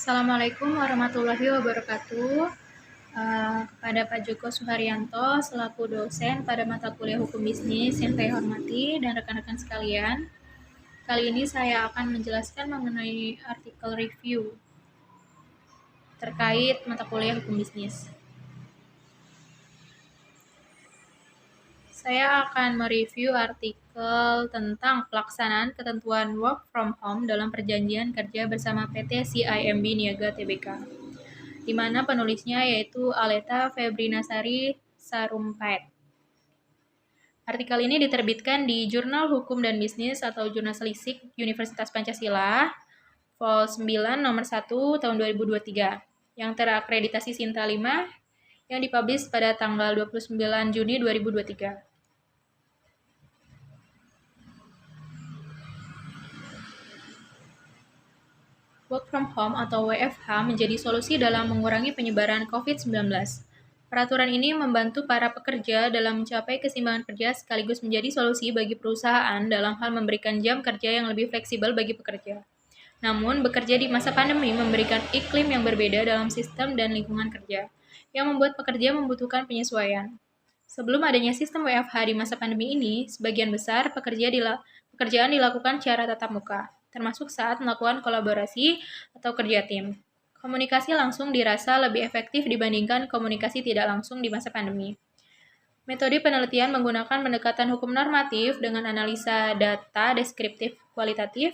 Assalamualaikum warahmatullahi wabarakatuh. Kepada Pak Joko Suharyanto selaku dosen pada mata kuliah Hukum Bisnis yang saya hormati dan rekan-rekan sekalian. Kali ini saya akan menjelaskan mengenai artikel review terkait mata kuliah Hukum Bisnis. Saya akan mereview artikel tentang pelaksanaan ketentuan work from home dalam perjanjian kerja bersama PT CIMB Niaga Tbk, di mana penulisnya yaitu Aleta Febrinasari Sarumpait. Artikel ini diterbitkan di Jurnal Hukum dan Bisnis atau Jurnalistik Universitas Pancasila, Vol 9 nomor 1 tahun 2023, yang terakreditasi Sinta 5, yang dipublish pada tanggal 29 Juni 2023. Work from home atau WFH menjadi solusi dalam mengurangi penyebaran COVID-19. Peraturan ini membantu para pekerja dalam mencapai keseimbangan kerja sekaligus menjadi solusi bagi perusahaan dalam hal memberikan jam kerja yang lebih fleksibel bagi pekerja. Namun, bekerja di masa pandemi memberikan iklim yang berbeda dalam sistem dan lingkungan kerja, yang membuat pekerja membutuhkan penyesuaian. Sebelum adanya sistem WFH di masa pandemi ini, sebagian besar pekerjaan dilakukan secara tatap muka, termasuk saat melakukan kolaborasi atau kerja tim. Komunikasi langsung dirasa lebih efektif dibandingkan komunikasi tidak langsung di masa pandemi. Metode penelitian menggunakan pendekatan hukum normatif dengan analisa data deskriptif kualitatif.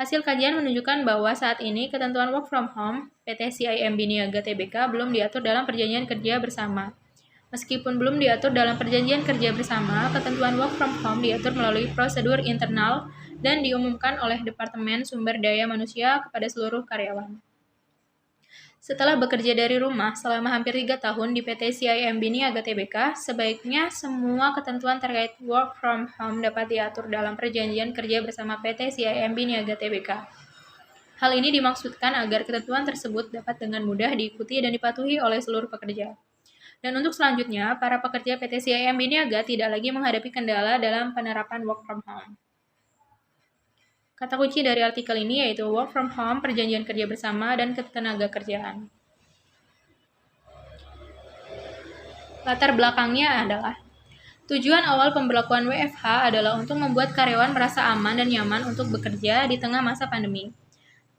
Hasil kajian menunjukkan bahwa saat ini ketentuan work from home PT CIMB Niaga Tbk belum diatur dalam perjanjian kerja bersama. Meskipun belum diatur dalam perjanjian kerja bersama, ketentuan work from home diatur melalui prosedur internal dan diumumkan oleh Departemen Sumber Daya Manusia kepada seluruh karyawan. Setelah bekerja dari rumah selama hampir 3 tahun di PT CIMB Niaga Tbk, sebaiknya semua ketentuan terkait work from home dapat diatur dalam perjanjian kerja bersama PT CIMB Niaga Tbk. Hal ini dimaksudkan agar ketentuan tersebut dapat dengan mudah diikuti dan dipatuhi oleh seluruh pekerja. Dan untuk selanjutnya, para pekerja PT CIMB Niaga tidak lagi menghadapi kendala dalam penerapan work from home. Kata kunci dari artikel ini yaitu work from home, perjanjian kerja bersama, dan ketenaga kerjaan. Latar belakangnya adalah tujuan awal pemberlakuan WFH adalah untuk membuat karyawan merasa aman dan nyaman untuk bekerja di tengah masa pandemi.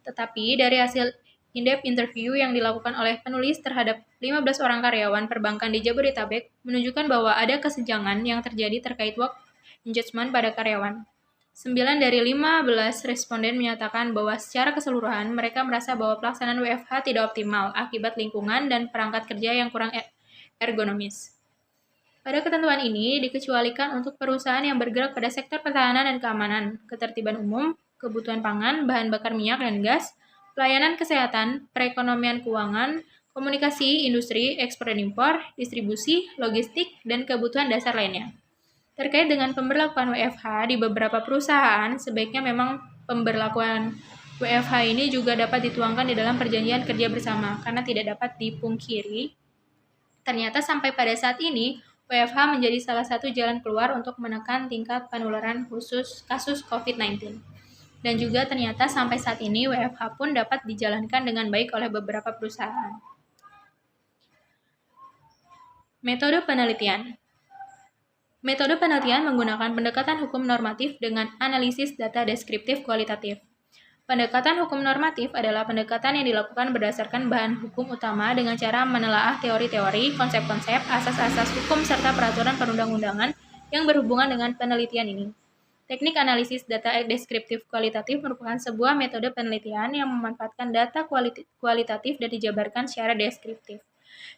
Tetapi dari hasil in-depth interview yang dilakukan oleh penulis terhadap 15 orang karyawan perbankan di Jabodetabek menunjukkan bahwa ada kesenjangan yang terjadi terkait work engagement pada karyawan. 9 dari 15 responden menyatakan bahwa secara keseluruhan mereka merasa bahwa pelaksanaan WFH tidak optimal akibat lingkungan dan perangkat kerja yang kurang ergonomis. Pada ketentuan ini dikecualikan untuk perusahaan yang bergerak pada sektor pertahanan dan keamanan, ketertiban umum, kebutuhan pangan, bahan bakar minyak dan gas, pelayanan kesehatan, perekonomian keuangan, komunikasi, industri, ekspor dan impor, distribusi, logistik, dan kebutuhan dasar lainnya. Terkait dengan pemberlakuan WFH di beberapa perusahaan, sebaiknya memang pemberlakuan WFH ini juga dapat dituangkan di dalam perjanjian kerja bersama, karena tidak dapat dipungkiri. Ternyata sampai pada saat ini, WFH menjadi salah satu jalan keluar untuk menekan tingkat penularan khusus kasus COVID-19. Dan juga ternyata sampai saat ini WFH pun dapat dijalankan dengan baik oleh beberapa perusahaan. Metode penelitian. Metode penelitian menggunakan pendekatan hukum normatif dengan analisis data deskriptif kualitatif. Pendekatan hukum normatif adalah pendekatan yang dilakukan berdasarkan bahan hukum utama dengan cara menelaah teori-teori, konsep-konsep, asas-asas hukum, serta peraturan perundang-undangan yang berhubungan dengan penelitian ini. Teknik analisis data deskriptif kualitatif merupakan sebuah metode penelitian yang memanfaatkan data kualitatif dan dijabarkan secara deskriptif.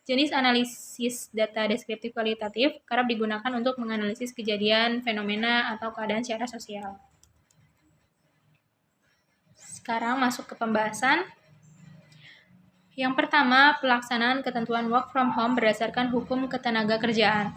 Jenis analisis data deskriptif kualitatif kerap digunakan untuk menganalisis kejadian, fenomena, atau keadaan secara sosial. Sekarang masuk ke pembahasan. Yang pertama, pelaksanaan ketentuan work from home berdasarkan hukum ketenaga kerjaan.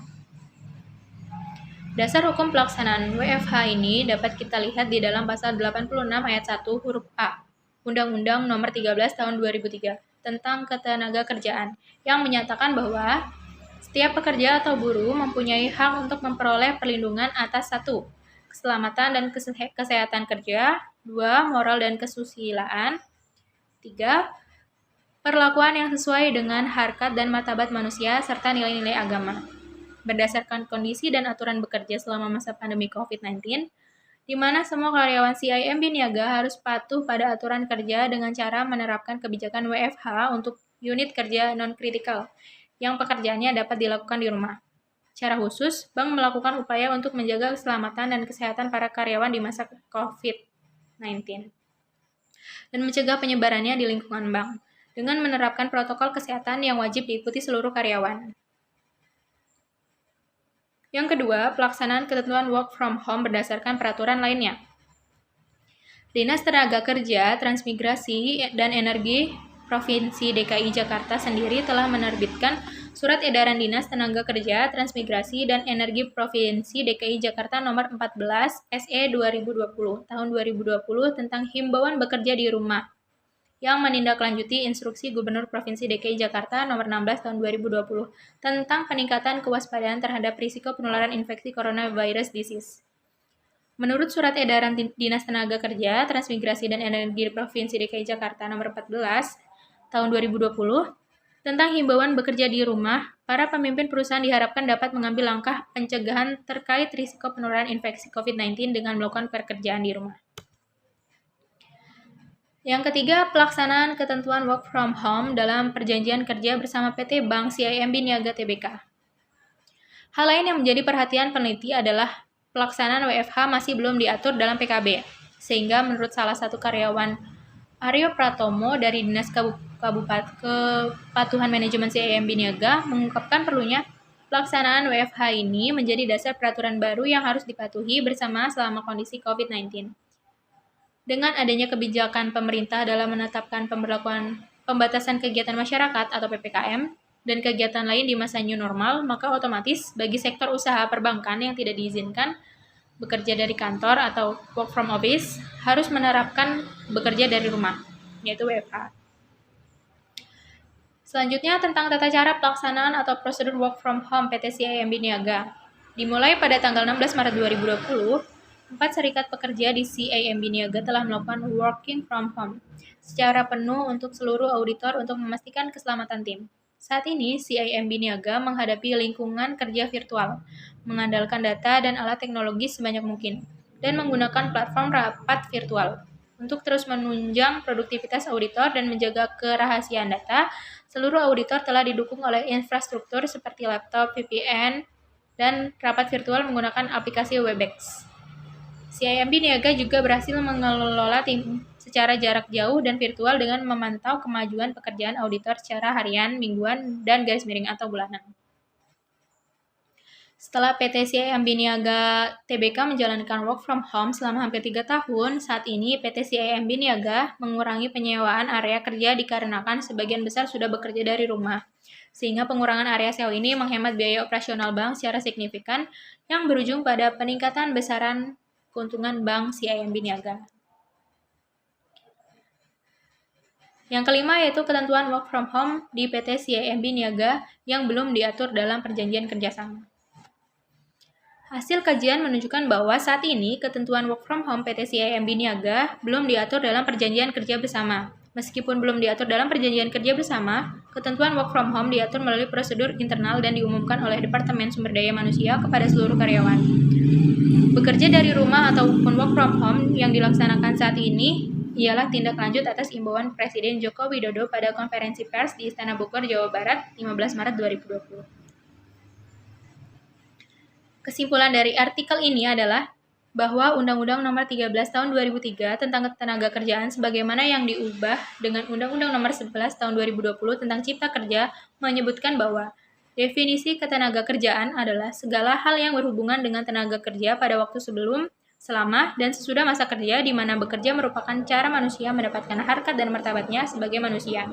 Dasar hukum pelaksanaan WFH ini dapat kita lihat di dalam pasal 86 ayat 1 huruf A, Undang-Undang Nomor 13 Tahun 2003 tentang ketenaga kerjaan, yang menyatakan bahwa setiap pekerja atau buruh mempunyai hak untuk memperoleh perlindungan atas 1. Keselamatan dan kesehatan kerja, 2. Moral dan kesusilaan, 3. Perlakuan yang sesuai dengan harkat dan martabat manusia serta nilai-nilai agama. Berdasarkan kondisi dan aturan bekerja selama masa pandemi COVID-19, di mana semua karyawan CIMB Niaga harus patuh pada aturan kerja dengan cara menerapkan kebijakan WFH untuk unit kerja non-kritikal yang pekerjaannya dapat dilakukan di rumah. Secara khusus, bank melakukan upaya untuk menjaga keselamatan dan kesehatan para karyawan di masa COVID-19 dan mencegah penyebarannya di lingkungan bank dengan menerapkan protokol kesehatan yang wajib diikuti seluruh karyawan. Yang kedua, pelaksanaan ketentuan work from home berdasarkan peraturan lainnya. Dinas Tenaga Kerja, Transmigrasi, dan Energi Provinsi DKI Jakarta sendiri telah menerbitkan Surat Edaran Dinas Tenaga Kerja, Transmigrasi, dan Energi Provinsi DKI Jakarta Nomor 14 SE 2020 tahun 2020 tentang himbauan bekerja di rumah yang menindaklanjuti Instruksi Gubernur Provinsi DKI Jakarta Nomor 16 tahun 2020 tentang peningkatan kewaspadaan terhadap risiko penularan infeksi coronavirus disease. Menurut Surat Edaran Dinas Tenaga Kerja, Transmigrasi, dan Energi Provinsi DKI Jakarta Nomor 14 tahun 2020 tentang himbauan bekerja di rumah, para pemimpin perusahaan diharapkan dapat mengambil langkah pencegahan terkait risiko penularan infeksi COVID-19 dengan melakukan pekerjaan di rumah. Yang ketiga, pelaksanaan ketentuan work from home dalam perjanjian kerja bersama PT Bank CIMB Niaga Tbk. Hal lain yang menjadi perhatian peneliti adalah pelaksanaan WFH masih belum diatur dalam PKB, sehingga menurut salah satu karyawan Aryo Pratomo dari Dinas Kepatuhan Manajemen CIMB Niaga mengungkapkan perlunya pelaksanaan WFH ini menjadi dasar peraturan baru yang harus dipatuhi bersama selama kondisi COVID-19. Dengan adanya kebijakan pemerintah dalam menetapkan pemberlakuan pembatasan kegiatan masyarakat atau PPKM dan kegiatan lain di masa new normal, maka otomatis bagi sektor usaha perbankan yang tidak diizinkan bekerja dari kantor atau work from office harus menerapkan bekerja dari rumah, yaitu WFH. Selanjutnya tentang tata cara pelaksanaan atau prosedur work from home PT CIMB Niaga. Dimulai pada tanggal 16 Maret 2020, 4 serikat pekerja di CIMB Niaga telah melakukan working from home secara penuh untuk seluruh auditor untuk memastikan keselamatan tim. Saat ini, CIMB Niaga menghadapi lingkungan kerja virtual, mengandalkan data dan alat teknologi sebanyak mungkin, dan menggunakan platform rapat virtual. Untuk terus menunjang produktivitas auditor dan menjaga kerahasiaan data, seluruh auditor telah didukung oleh infrastruktur seperti laptop, VPN, dan rapat virtual menggunakan aplikasi Webex. CIMB Niaga juga berhasil mengelola tim secara jarak jauh dan virtual dengan memantau kemajuan pekerjaan auditor secara harian, mingguan, dan garis miring atau bulanan. Setelah PT CIMB Niaga Tbk menjalankan work from home selama hampir 3 tahun, saat ini PT CIMB Niaga mengurangi penyewaan area kerja dikarenakan sebagian besar sudah bekerja dari rumah. Sehingga pengurangan area sewa ini menghemat biaya operasional bank secara signifikan yang berujung pada peningkatan besaran keuntungan Bank CIMB Niaga. Yang kelima yaitu ketentuan work from home di PT CIMB Niaga yang belum diatur dalam perjanjian kerjasama. Hasil kajian menunjukkan bahwa saat ini ketentuan work from home PT CIMB Niaga belum diatur dalam perjanjian kerja bersama. Meskipun belum diatur dalam perjanjian kerja bersama, ketentuan work from home diatur melalui prosedur internal dan diumumkan oleh Departemen Sumber Daya Manusia kepada seluruh karyawan. Bekerja dari rumah ataupun work from home yang dilaksanakan saat ini ialah tindak lanjut atas imbauan Presiden Joko Widodo pada konferensi pers di Istana Bogor, Jawa Barat, 15 Maret 2020. Kesimpulan dari artikel ini adalah bahwa Undang-Undang Nomor 13 Tahun 2003 tentang Ketenagakerjaan sebagaimana yang diubah dengan Undang-Undang Nomor 11 Tahun 2020 tentang Cipta Kerja menyebutkan bahwa definisi ketenagakerjaan adalah segala hal yang berhubungan dengan tenaga kerja pada waktu sebelum, selama, dan sesudah masa kerja di mana bekerja merupakan cara manusia mendapatkan harkat dan martabatnya sebagai manusia.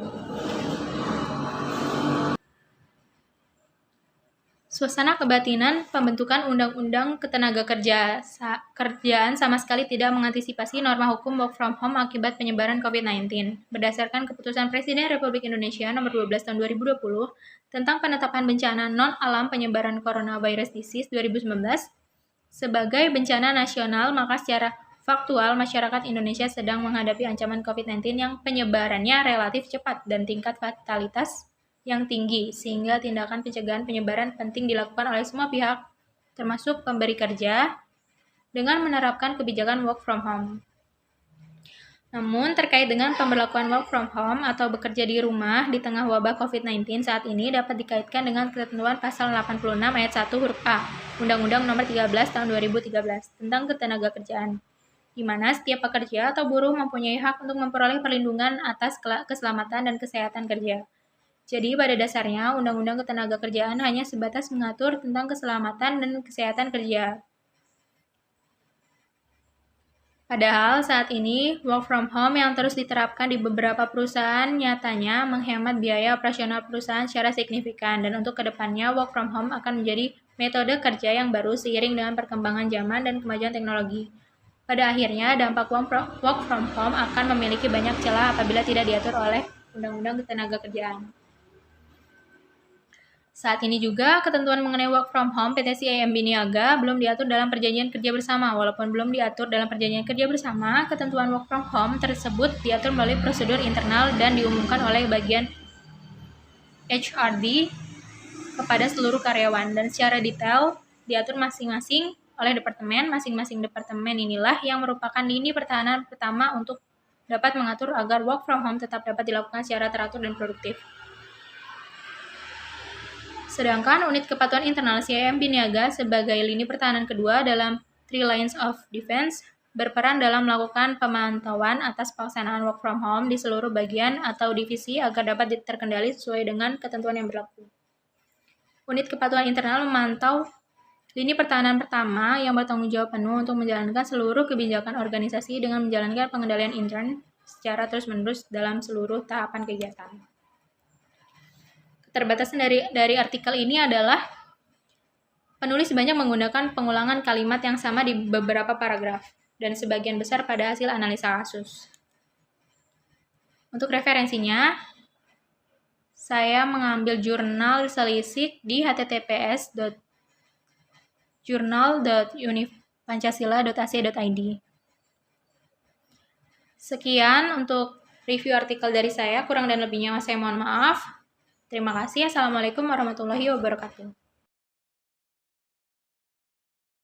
Suasana kebatinan pembentukan Undang-Undang Ketenagakerjaan sama sekali tidak mengantisipasi norma hukum work from home akibat penyebaran COVID-19. Berdasarkan Keputusan Presiden Republik Indonesia Nomor 12 Tahun 2020 tentang penetapan bencana non-alam penyebaran coronavirus disease 2019 sebagai bencana nasional, maka secara faktual masyarakat Indonesia sedang menghadapi ancaman COVID-19 yang penyebarannya relatif cepat dan tingkat fatalitas yang tinggi, sehingga tindakan pencegahan penyebaran penting dilakukan oleh semua pihak, termasuk pemberi kerja, dengan menerapkan kebijakan work from home. Namun, terkait dengan pemberlakuan work from home atau bekerja di rumah di tengah wabah COVID-19 saat ini dapat dikaitkan dengan ketentuan pasal 86 ayat 1 huruf A, Undang-Undang Nomor 13 Tahun 2013 tentang Ketenagakerjaan, di mana setiap pekerja atau buruh mempunyai hak untuk memperoleh perlindungan atas keselamatan dan kesehatan kerja. Jadi, pada dasarnya, Undang-Undang Ketenagakerjaan hanya sebatas mengatur tentang keselamatan dan kesehatan kerja. Padahal saat ini, work from home yang terus diterapkan di beberapa perusahaan nyatanya menghemat biaya operasional perusahaan secara signifikan, dan untuk kedepannya work from home akan menjadi metode kerja yang baru seiring dengan perkembangan zaman dan kemajuan teknologi. Pada akhirnya, dampak work from home akan memiliki banyak celah apabila tidak diatur oleh Undang-Undang Ketenagakerjaan. Saat ini juga, ketentuan mengenai work from home PT CIMB Niaga belum diatur dalam perjanjian kerja bersama. Walaupun belum diatur dalam perjanjian kerja bersama, ketentuan work from home tersebut diatur melalui prosedur internal dan diumumkan oleh bagian HRD kepada seluruh karyawan, dan secara detail diatur masing-masing oleh departemen. Masing-masing departemen inilah yang merupakan lini pertahanan pertama untuk dapat mengatur agar work from home tetap dapat dilakukan secara teratur dan produktif. Sedangkan unit kepatuhan internal CIMB Niaga sebagai lini pertahanan kedua dalam Three Lines of Defense berperan dalam melakukan pemantauan atas pelaksanaan work from home di seluruh bagian atau divisi agar dapat terkendali sesuai dengan ketentuan yang berlaku. Unit kepatuhan internal memantau lini pertahanan pertama yang bertanggung jawab penuh untuk menjalankan seluruh kebijakan organisasi dengan menjalankan pengendalian intern secara terus-menerus dalam seluruh tahapan kegiatan. Keterbatasan dari artikel ini adalah penulis banyak menggunakan pengulangan kalimat yang sama di beberapa paragraf, dan sebagian besar pada hasil analisa kasus. Untuk referensinya, saya mengambil jurnal Selisik di https://journal.unipancasila.ac.id. Sekian untuk review artikel dari saya, kurang dan lebihnya saya mohon maaf. Terima kasih. Assalamualaikum warahmatullahi wabarakatuh.